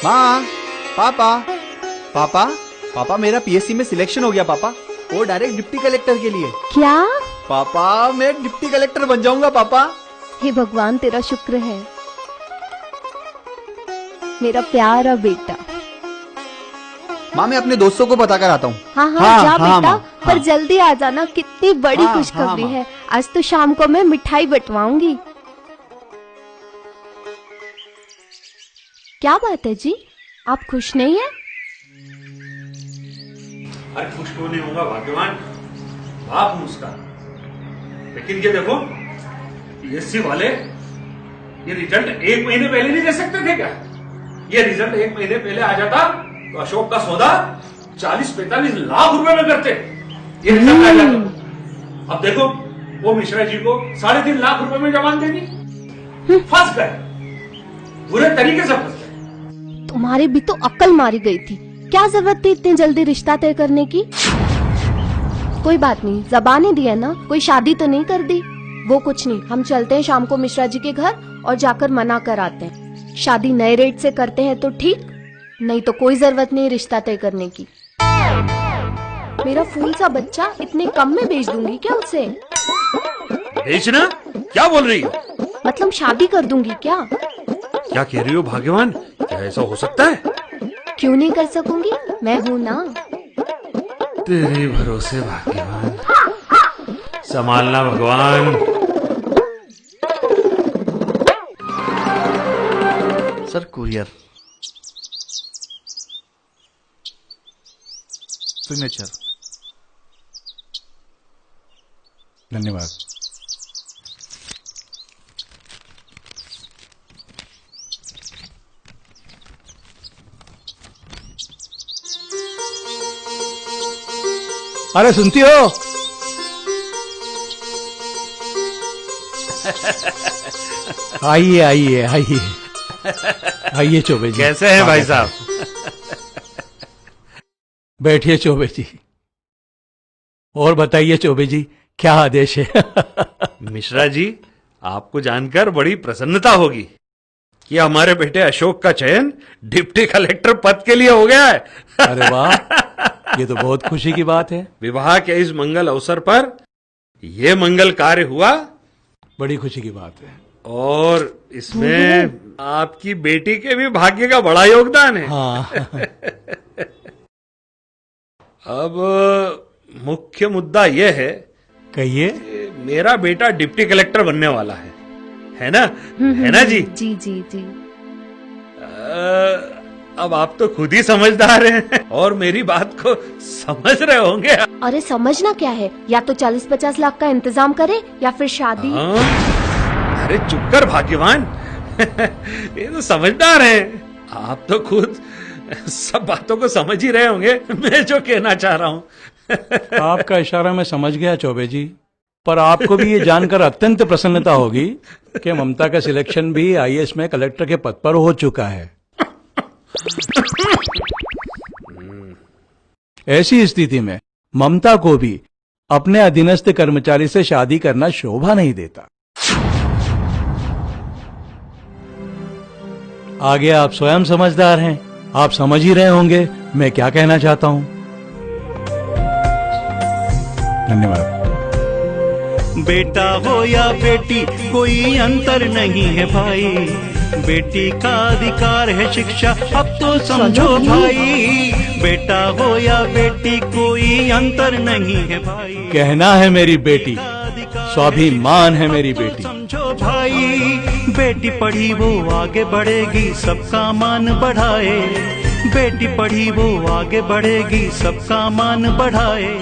माँ, पापा, पापा, पापा मेरा पीएससी में सिलेक्शन हो गया पापा। वो डायरेक्ट डिप्टी कलेक्टर के लिए। क्या? पापा मैं एक डिप्टी कलेक्टर बन जाऊंगा पापा। हे भगवान तेरा शुक्र है, मेरा प्यारा बेटा। माँ मैं अपने दोस्तों को बता कर आता हूँ। हाँ हाँ, जा बेटा, माँ, पर जल्दी आ जाना, कितनी बड़ी खुशखबरी है। आज तो शाम को मैं मिठाई बंटवाऊंगी। क्या बात है जी, आप खुश नहीं हैं? अरे खुश क्यों नहीं होगा भाग्यवान, बाप हूं उसका। लेकिन ये देखो, पीएससी वाले ये रिजल्ट 1 महीने पहले नहीं दे सकते थे क्या? ये रिजल्ट 1 महीने पहले आ जाता तो अशोक का सौदा 40-45 लाख रुपए में करते। ये रिजल्ट आ जाता। अब देखो वो मिश्रा जी को 3.5 लाख रुपए में जमान देनी, फंस गए, बुरे तरीके से फंस गए। तुम्हारी भी तो अक्ल मारी गई थी, क्या जरूरत थी इतनी जल्दी रिश्ता तय करने की? कोई बात नहीं, जबान दी है ना, कोई शादी तो नहीं कर दी। वो कुछ नहीं, हम चलते हैं शाम को मिश्रा जी के घर और जाकर मना कर आते हैं। शादी नए रेट से करते हैं तो ठीक, नहीं तो कोई जरूरत नहीं रिश्ता तय करने की। मेरा फूल सा बच्चा इतने कम में बेच दूंगी क्या उसे? बेचना? क्या बोल रही हो? मतलब शादी कर दूंगी क्या? क्या कह रही हो भाग्यवान, क्या ऐसा हो सकता है? क्यों नहीं कर सकूंगी, मैं हूँ ना। तेरे भरोसे भाग्यवान, संभालना भगवान। Sir courier signature. धन्यवाद। अरे सुनती हो? आइए आइए आइए आइए चौबे जी। कैसे हैं भाई साहब? बैठिए चौबे जी। और बताइए चौबे जी, क्या आदेश है? मिश्रा जी, आपको जानकर बड़ी प्रसन्नता होगी कि हमारे बेटे अशोक का चयन डिप्टी कलेक्टर पद के लिए हो गया है। अरे वाह, ये तो बहुत खुशी की बात है। विवाह के इस मंगल अवसर पर ये मंगल कार्य हुआ, बड़ी खुशी की बात है। और इसमें आपकी बेटी के भी भाग्य का बड़ा योगदान है। हाँ। अब मुख्य मुद्दा यह है, कहिए। कि मेरा बेटा डिप्टी कलेक्टर बनने वाला है ना? है ना जी? जी जी जी। अब आप तो खुद ही समझदार हैं और मेरी बात को समझ रहे होंगे। अरे समझना क्या है, या तो 40-50 लाख का इंतजाम करे या फिर शादी। अरे चुप कर भाग्यवान। ये तो समझदार हैं। आप तो खुद सब बातों को समझ ही रहे होंगे मैं जो कहना चाह रहा हूँ। आपका इशारा मैं समझ गया चौबे जी, पर आपको भी ये जानकर अत्यंत प्रसन्नता होगी कि ममता का सिलेक्शन भी आईएएस में कलेक्टर के पद पर हो चुका है। ऐसी स्थिति में ममता को भी अपने अधीनस्थ कर्मचारी से शादी करना शोभा नहीं देता। आगे आप स्वयं समझदार हैं, आप समझ ही रहे होंगे मैं क्या कहना चाहता हूं। धन्यवाद। बेटा हो या बेटी कोई अंतर नहीं है भाई, बेटी का अधिकार है शिक्षा अब तो समझो भाई। बेटा हो या बेटी कोई अंतर नहीं है भाई, कहना है मेरी बेटी, स्वाभिमान है मेरी बेटी। समझो भाई, बेटी पढ़ी वो आगे बढ़ेगी सबका मान बढ़ाए, बेटी पढ़ी वो आगे बढ़ेगी सबका मान बढ़ाए।